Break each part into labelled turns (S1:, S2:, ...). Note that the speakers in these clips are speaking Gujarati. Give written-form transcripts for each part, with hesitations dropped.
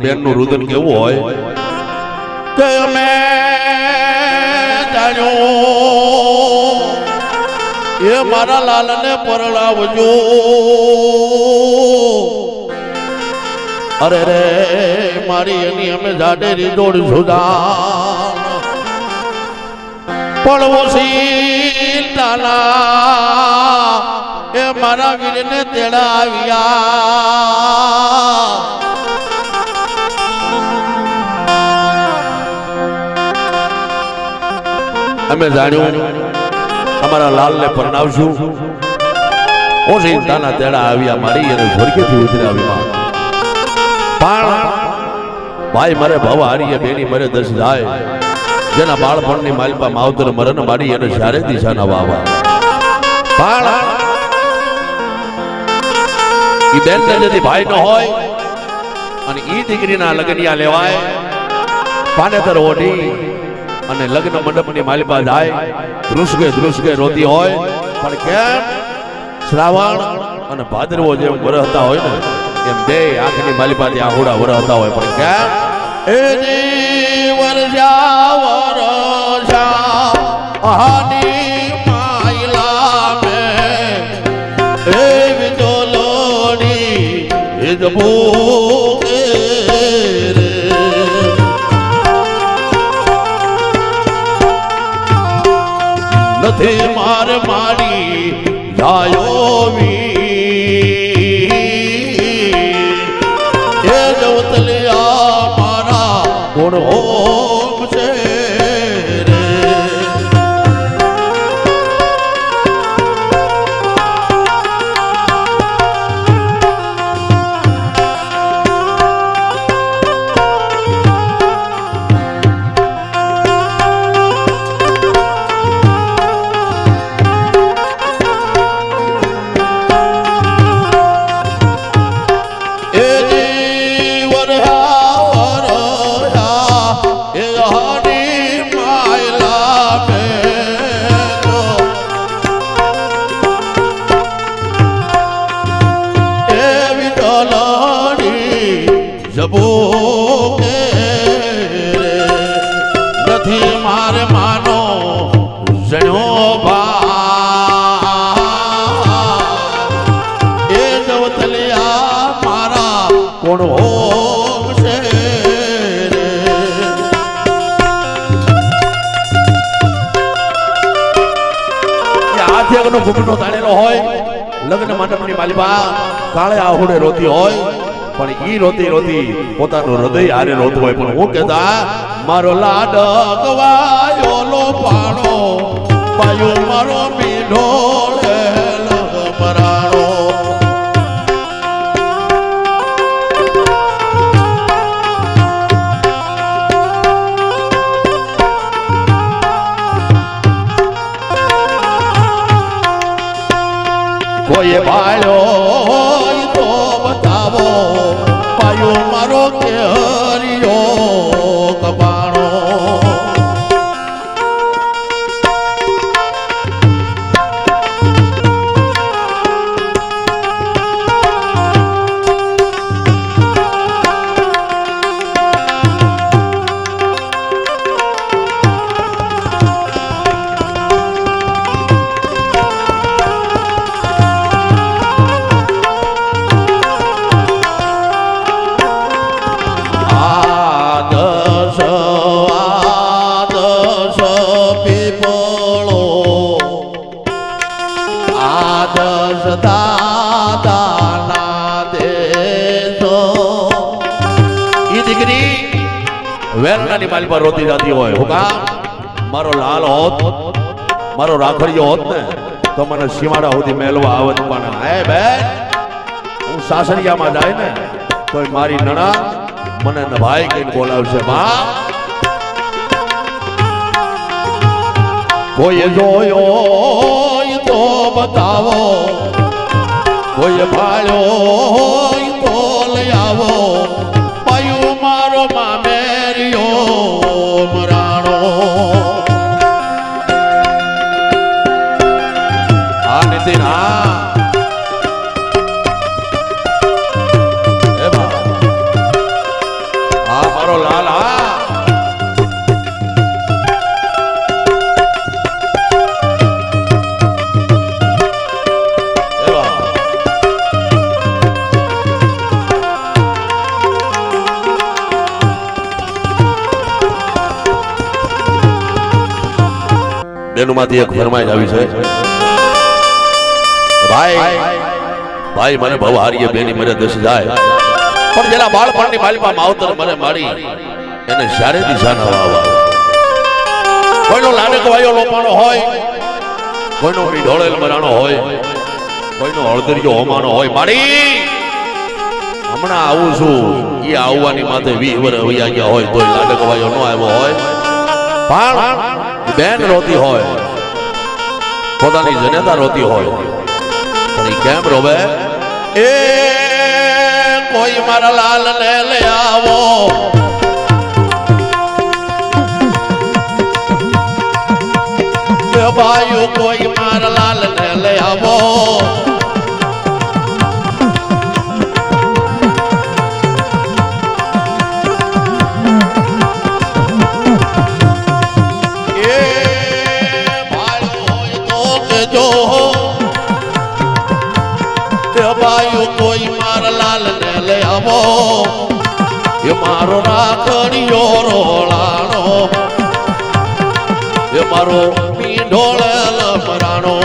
S1: બેનનું રુદન કેવું હોય કે અમે જાણ્યું એ મારા લાલને પરણાવજો અરે રે મારી એની અમે જાડેરી દોડશું જાન પડોશી નાના એ મારા વીરને તેડા આવ્યા અમે જાણ્યું અમારા લાલને પરણાવશું ઓશી નાના તેડા આવ્યા મારી એને સ્વર્ગેથી ઉતરાવ્યા પણ ભાઈ મારે ભવ હારીએ બેની મરે દસ જાય જેના બાળપણની માલપા માવતર મરણ મારી એને જ્યારે દિશાના વાવા પણ ઈ બેન ને যদি ભાઈ ન હોય અને ઈ દીકરીના લગ્નિયા લેવાય પાનેતર ઓઢી અને લગ્ન મંડપની માલપા જાય ધ્રુસકે રોતી હોય પણ કેમ શ્રાવણ અને ભાદરવો જેમ વરહતા હોય ને એમ બે આંખની માલિપાથી આહુડા વરહતા હોય પણ કેમ એ જીવર જાવર આની માયલા મે એ વિજોલોડી એ જબોકે રે નથી માર માડી જાયો કોણ હોમ છે રે નથી મારે માનો જણ્યો ભા એ જવતલિયા મારા કોણ હોમ છે રે હાથે આગળનો ઘૂંટણો તાણેલો હોય લગ્ન મંડપની માલિકા કાળે આહુડે રોતી હોય પણ ઈ રોતી પોતાનું હૃદય હારે રોતું હોય પણ હું કહેતા મારો લાડ ગવાયો લો પાણો પાયો મારો મીઠો મરાણો કોઈ ભાળ્યો તો બતાવો પાયો મારો કે હરિયો કપાણો વેરણાની માલ પર રોતી જાતી હોય હું કામ મારો લાલ હોત મારો રાખડીયો હોત ને તો મને સીમાડા સુધી મેલવા આવત પણ હે બેન હું સાસરિયામાં જાય ને તો મારી નણા મને ભાઈ કહીને બોલાવશે માં કોઈ જોયો તો બતાવો કોઈ ભાળ્યો તો લઈ આવો પાયું મારો મામેરિયો મરાણો આ નીતિન બેનમાંથી એક ફરમાઈશ આવી છે ભાઈ ભાઈ મને ભવ હારીએ બેની મને દસ જાય પણ જેના બાળપણની માલિપા માવતર મને મારી એને શારે દિશા ના વાવા કોઈનો લાડકો વાયો લોપાનો હોય કોઈનો ઢોળેલ મરાણો હોય કોઈનો હળદરિયો હોમાનો હોય મારી હમણાં આવું છું એ આવવાની માથે 20 વર્ષ વયા ગયા હોય તોય લાડકો વાયો ન આવ્યો હોય પણ બેન રોતી હોય પોતાની જનેતા રોતી હોય પણ એ કેમ રોવે એ કોઈ મારા લાલ ને લે આવો ભાઈ કોઈ મારા લાલ ને લે આવો એ ભાઈ હોય તો કેજો ભાઈ કોઈ મારા લાલ ને લે આવો એ મારો રાખડીયો રોળાનો એ મારો ઢોળેલ મરાણો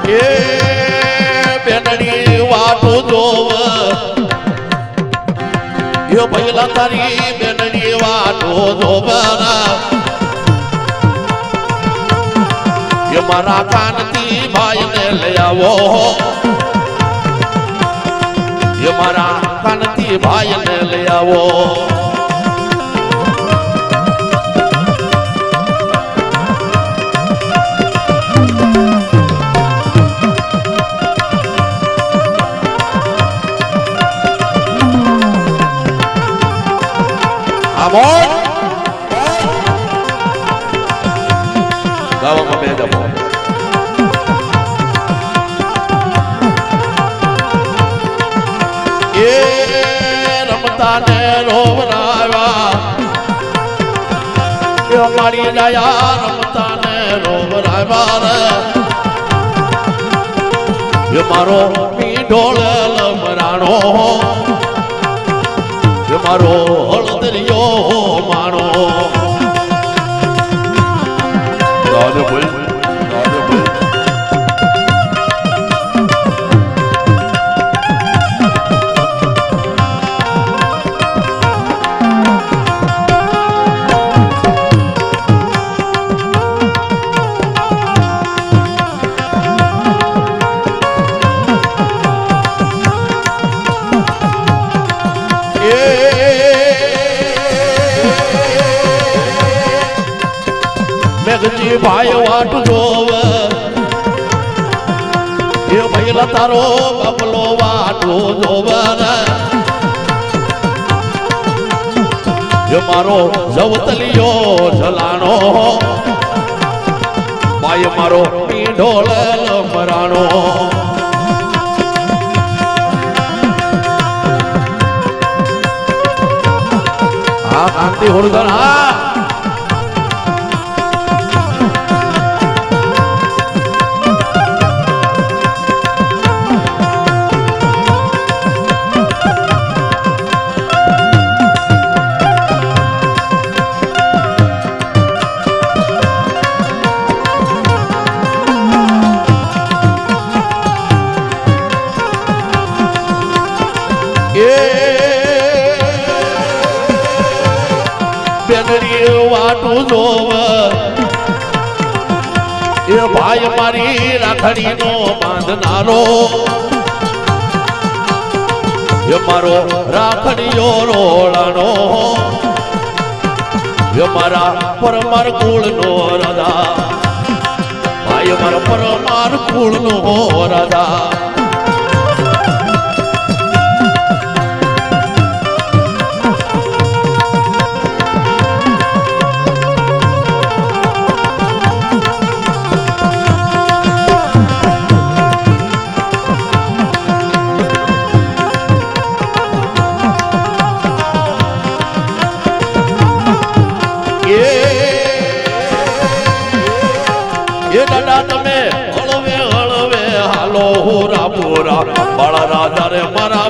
S1: એ બેનડી વાટું જોવ યો પહેલા તારી બેનડી વાટો જોબના યો મારા કાનથી ભાઈ ને લઈ આવો યો મારા કાનથી ભાઈ ને લઈ આવો Amor ગાવામાં બે દમો એ રમતા ને રોવરાવા એ મારી દયા રમતા ને રોવરાવા એ મારો ઢોળેલ મરાણો મારો હળદરિયો માણો રાધે ભાઈ રાધે ભાઈ મેઘજી ભાઈ વાટ જોવ એ ભઈલા તારો બબલો વાટો જોવ એ મારો જવતલિયો જલાણો ભાઈ મારો ઢોળેલ મરાણો આ કાંતિ હોળગર હા બેનડી વાટું જોવ એ ભાઈ મારી રાખડીનો બાંધનારો એ મારો રાખડીયો રોળાનો એ મારા પરમાર કુળનો રાજા ભાઈ મારા પરમાર કુળનો રાજા એ દાદા તમે હળવે હળવે હાલો હોરા પોરા બાળા રાજા રે મારા